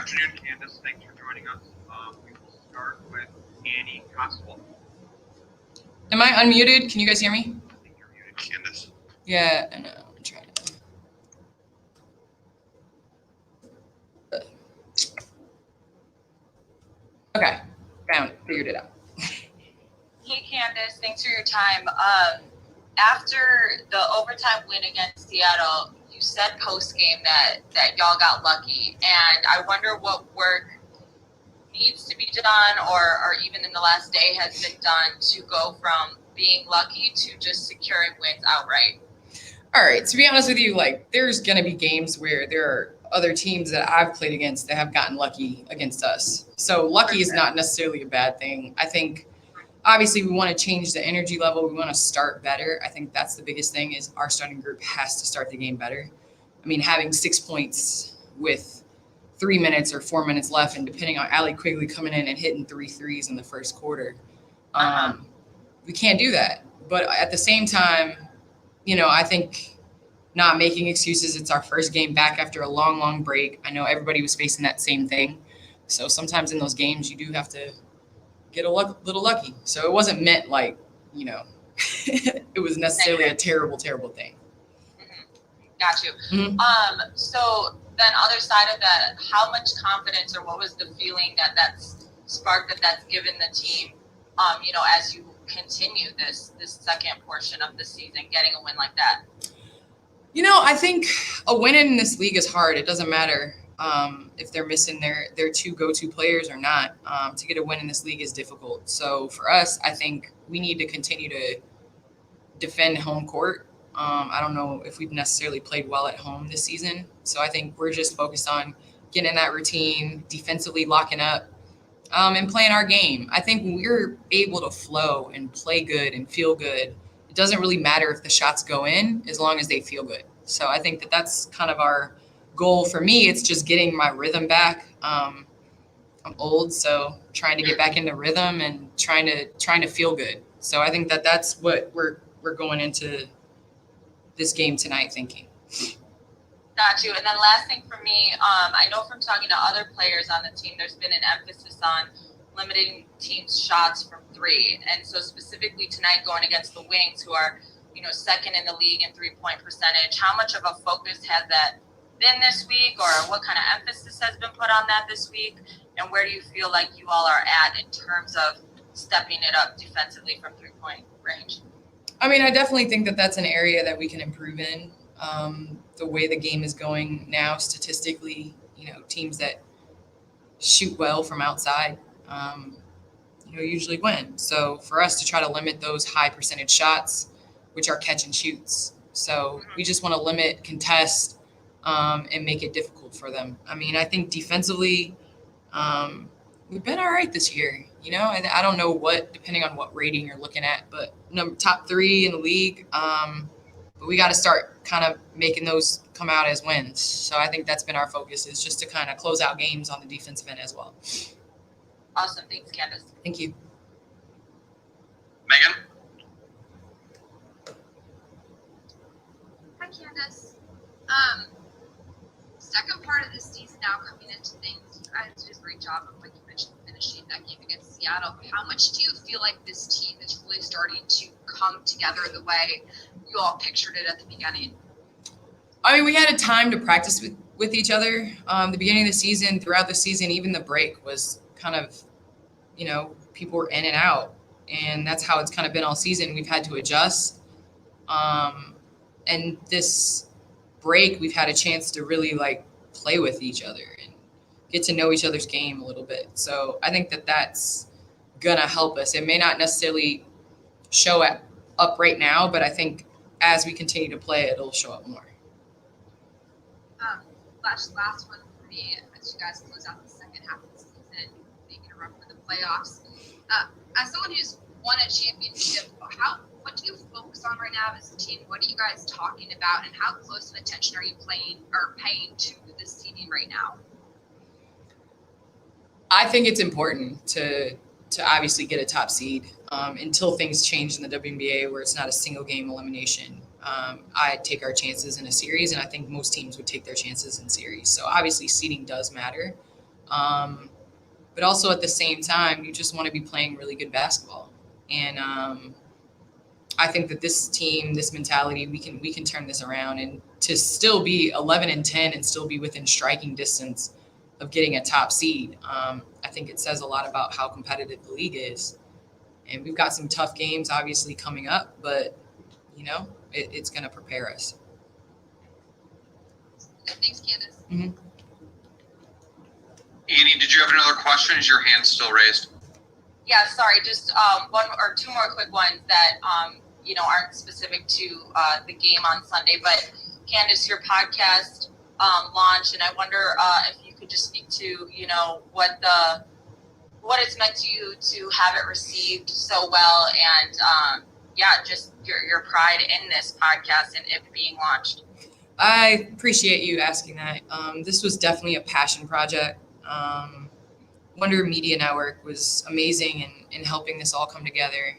afternoon, Candace. Thanks for joining us. We will start with Annie Cotswold. Am I unmuted? Can you guys hear me? I think you're muted, Candace. Yeah, I know. I'm trying to. Okay, found it. Figured it out. Hey, Candace. Thanks for your time. After the overtime win against Seattle, you said post-game that y'all got lucky. And I wonder what work needs to be done or even in the last day has been done to go from being lucky to just securing wins outright. All right, to be honest with you, like there's going to be games where there are other teams that I've played against that have gotten lucky against us. So lucky is not necessarily a bad thing. I think obviously we want to change the energy level. We want to start better. I think that's the biggest thing is our starting group has to start the game better. I mean, having 6 points with 3 minutes or 4 minutes left and depending on Allie Quigley coming in and hitting 3 threes in the first quarter, we can't do that. But at the same time, I think not making excuses. It's our first game back after a long, long break. I know everybody was facing that same thing. So sometimes in those games, you do have to get a little lucky. So it wasn't meant like, it was necessarily a terrible, terrible thing. Got you. So then other side of that, how much confidence or what was the feeling that's sparked that's given the team, as you continue this second portion of the season, getting a win like that? I think a win in this league is hard. It doesn't matter if they're missing their two go-to players or not. To get a win in this league is difficult. So for us, I think we need to continue to defend home court. I don't know if we've necessarily played well at home this season. So I think we're just focused on getting in that routine, defensively locking up, and playing our game. I think when we're able to flow and play good and feel good, it doesn't really matter if the shots go in as long as they feel good. So I think that's kind of our goal. For me, it's just getting my rhythm back. I'm old, so trying to get back into rhythm and trying to feel good. So I think that's what we're going into this game tonight thinking. Got you. And then last thing for me, I know from talking to other players on the team, there's been an emphasis on limiting teams' shots from three. And so specifically tonight going against the Wings, who are, second in the league in three-point percentage, how much of a focus has that been this week, or what kind of emphasis has been put on that this week? And where do you feel like you all are at in terms of stepping it up defensively from three-point range? I mean, I definitely think that's an area that we can improve in. The way the game is going now, statistically, teams that shoot well from outside, usually win. So for us to try to limit those high percentage shots, which are catch and shoots. So we just want to limit, contest, and make it difficult for them. I mean, I think defensively, we've been all right this year. I don't know depending on what rating you're looking at, but top 3 in the league. But we got to start kind of making those come out as wins. So I think that's been our focus, is just to kind of close out games on the defensive end as well. Awesome. Thanks, Candace. Thank you. Megan? Hi, Candace. Second part of this season now coming into things, you guys did a great job of, like you mentioned, finishing that game against Seattle. How much do you feel like this team is really starting to come together the way you all pictured it at the beginning? I mean, we had a time to practice with each other. The beginning of the season, throughout the season, even the break was kind of, people were in and out. And that's how it's kind of been all season. We've had to adjust. And this break, we've had a chance to really play with each other and get to know each other's game a little bit. So I think that's going to help us. It may not necessarily show up right now, but I think as we continue to play, it'll show up more. Last one for me, as you guys close out the second half of the season, making a run for the playoffs. As someone who's won a championship, what do you focus on right now as a team? What are you guys talking about, and how close of attention are you paying to this seeding right now? I think it's important to obviously get a top seed until things change in the WNBA where it's not a single game elimination. I take our chances in a series, and I think most teams would take their chances in series. So obviously seeding does matter. But also at the same time, you just want to be playing really good basketball. And I think that this team, this mentality, we can turn this around, and to still be 11-10 and still be within striking distance of getting a top seed. I think it says a lot about how competitive the league is. And we've got some tough games obviously coming up, but it's going to prepare us. Thanks, Candace. Mm-hmm. Annie, did you have another question? Is your hand still raised? Yeah, sorry, just one or two more quick ones that aren't specific to the game on Sunday. But Candace, your podcast launched, and I wonder if you could just speak to what it's meant to you to have it received so well, and just your pride in this podcast and it being launched. I appreciate you asking that. This was definitely a passion project. Wonder Media Network was amazing in helping this all come together.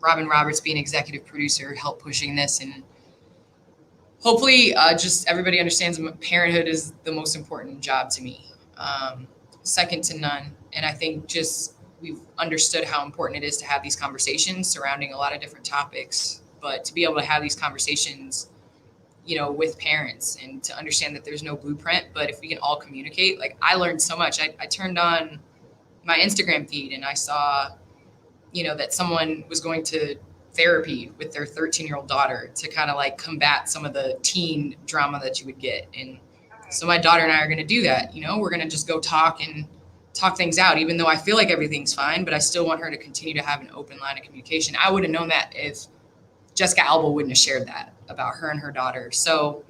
Robin Roberts being executive producer helped pushing this, and hopefully just everybody understands parenthood is the most important job to me, second to none. And I think just we've understood how important it is to have these conversations surrounding a lot of different topics, but to be able to have these conversations with parents and to understand that there's no blueprint, but if we can all communicate, like I learned so much. I turned on my Instagram feed and I saw, that someone was going to therapy with their 13-year-old daughter to kind of like combat some of the teen drama that you would get. And so my daughter and I are going to do that. We're going to just go talk things out, even though I feel like everything's fine, but I still want her to continue to have an open line of communication. I would have known that if Jessica Alba wouldn't have shared that about her and her daughter. So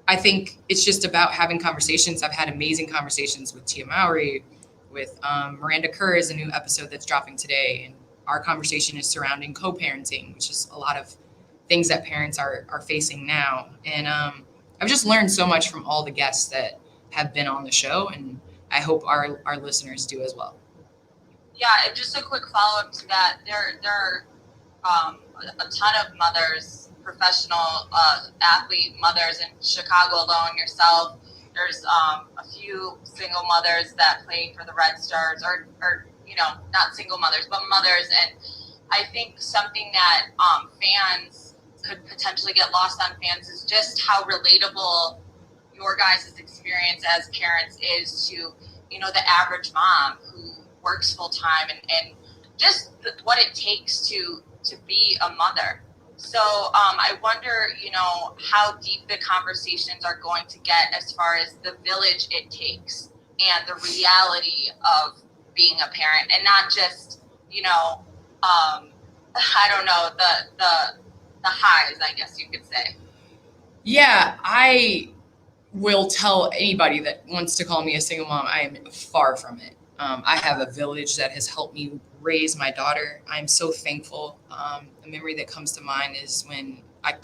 I think it's just about having conversations. I've had amazing conversations with Tia Mowry, with Miranda Kerr is a new episode that's dropping today. And our conversation is surrounding co-parenting, which is a lot of things that parents are facing now. And I've just learned so much from all the guests that have been on the show. And I hope our listeners do as well. Yeah, and just a quick follow-up to that. There are a ton of mothers, professional athlete mothers in Chicago alone, yourself. There's a few single mothers that play for the Red Stars, or not single mothers, but mothers. And I think something that fans could potentially get lost on fans is just how relatable your guys' experience as parents is to, the average mom who works full time and just what it takes to be a mother. So I wonder, how deep the conversations are going to get as far as the village it takes and the reality of being a parent, and not just, I don't know, the highs, I guess you could say. Yeah, I will tell anybody that wants to call me a single mom, I am far from it. I have a village that has helped me raise my daughter. I'm so thankful. A memory that comes to mind is when I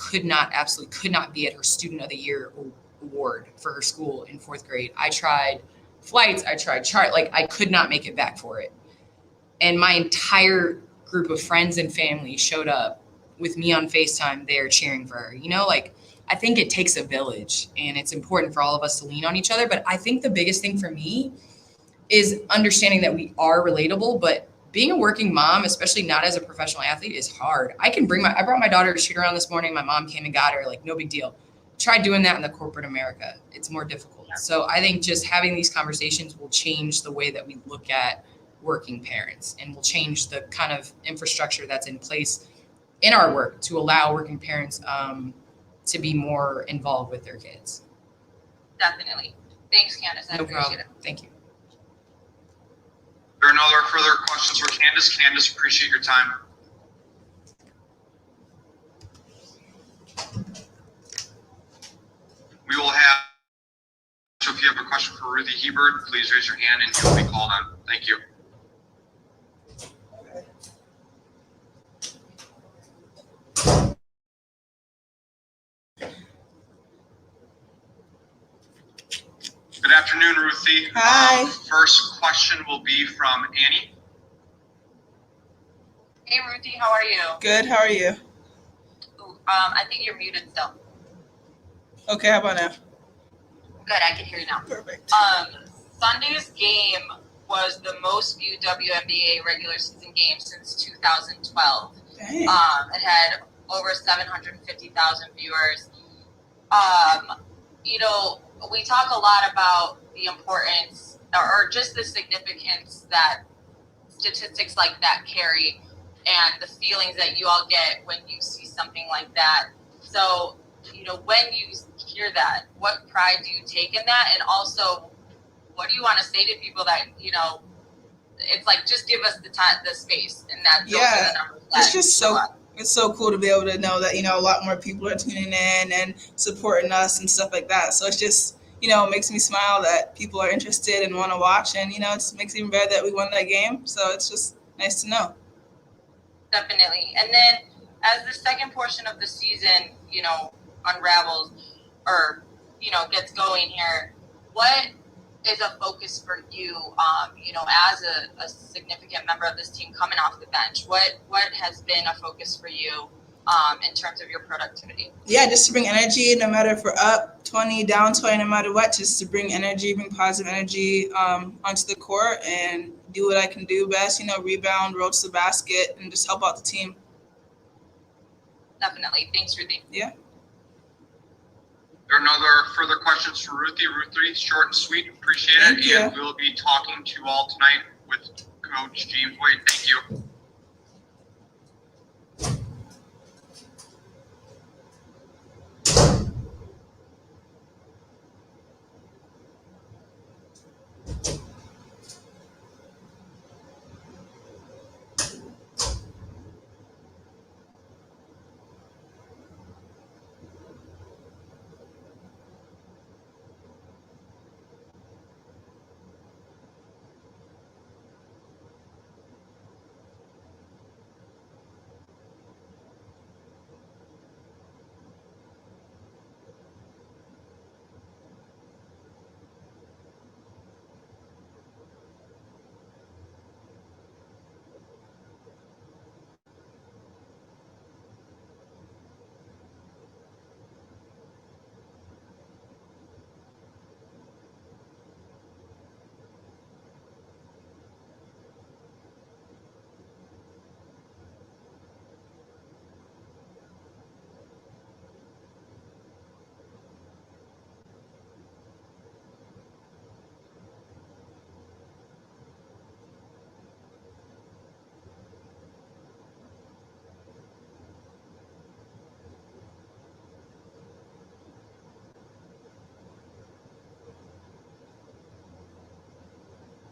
absolutely could not be at her Student of the Year award for her school in 4th grade. I tried flights, I tried chart, like I could not make it back for it. And my entire group of friends and family showed up with me on FaceTime there cheering for her. I think it takes a village, and it's important for all of us to lean on each other. But I think the biggest thing for me is understanding that we are relatable, but being a working mom, especially not as a professional athlete, is hard. I brought my daughter to Shootaround this morning. My mom came and got her, like no big deal. Try doing that in the corporate America. It's more difficult. So I think just having these conversations will change the way that we look at working parents, and will change the kind of infrastructure that's in place in our work to allow working parents to be more involved with their kids. Definitely. Thanks, Candace. I appreciate it. Thank you. There are no other further questions for Candace. Candace, appreciate your time. We will have, so if you have a question for Ruthie Hebert, please raise your hand and you'll be called on. Thank you. Good afternoon, Ruthie. Hi. First question will be from Annie. Hey, Ruthie, how are you? Good. How are you? I think you're muted still. Okay. How about now? Good, I can hear you now. Perfect. Sunday's game was the most viewed WNBA regular season game since 2012. Dang. It had over 750,000 viewers. You know, we talk a lot about the importance or just the significance that statistics like that carry and the feelings that you all get when you see something like that. So, you know, when you hear that, what pride do you take in that? And also, what do you want to say to people that, you know, it's like, just give us the time, the space, and that those are the numbers that It's just show so up. it's so cool to be able to know that, you know, a lot more people are tuning in and supporting us and stuff like that. So it's just, you know, it makes me smile that people are interested and want to watch, and, you know, it makes it even better that we won that game. So it's just nice to know. Definitely. And then as the second portion of the season, you know, unravels or, you know, gets going here, what is a focus for you, you know, as a significant member of this team coming off the bench? What has been a focus for you in terms of your productivity? Yeah, just to bring energy, no matter if we're up 20, down 20, no matter what, just to bring energy, bring positive energy onto the court and do what I can do best, you know, rebound, roll to the basket, and just help out the team. Definitely. Thanks, Ruthie. Yeah. There are no other further questions for Ruthie. Ruthie, short and sweet. Appreciate Thank it. you. And we'll be talking to you all tonight with Coach James Wade. Thank you.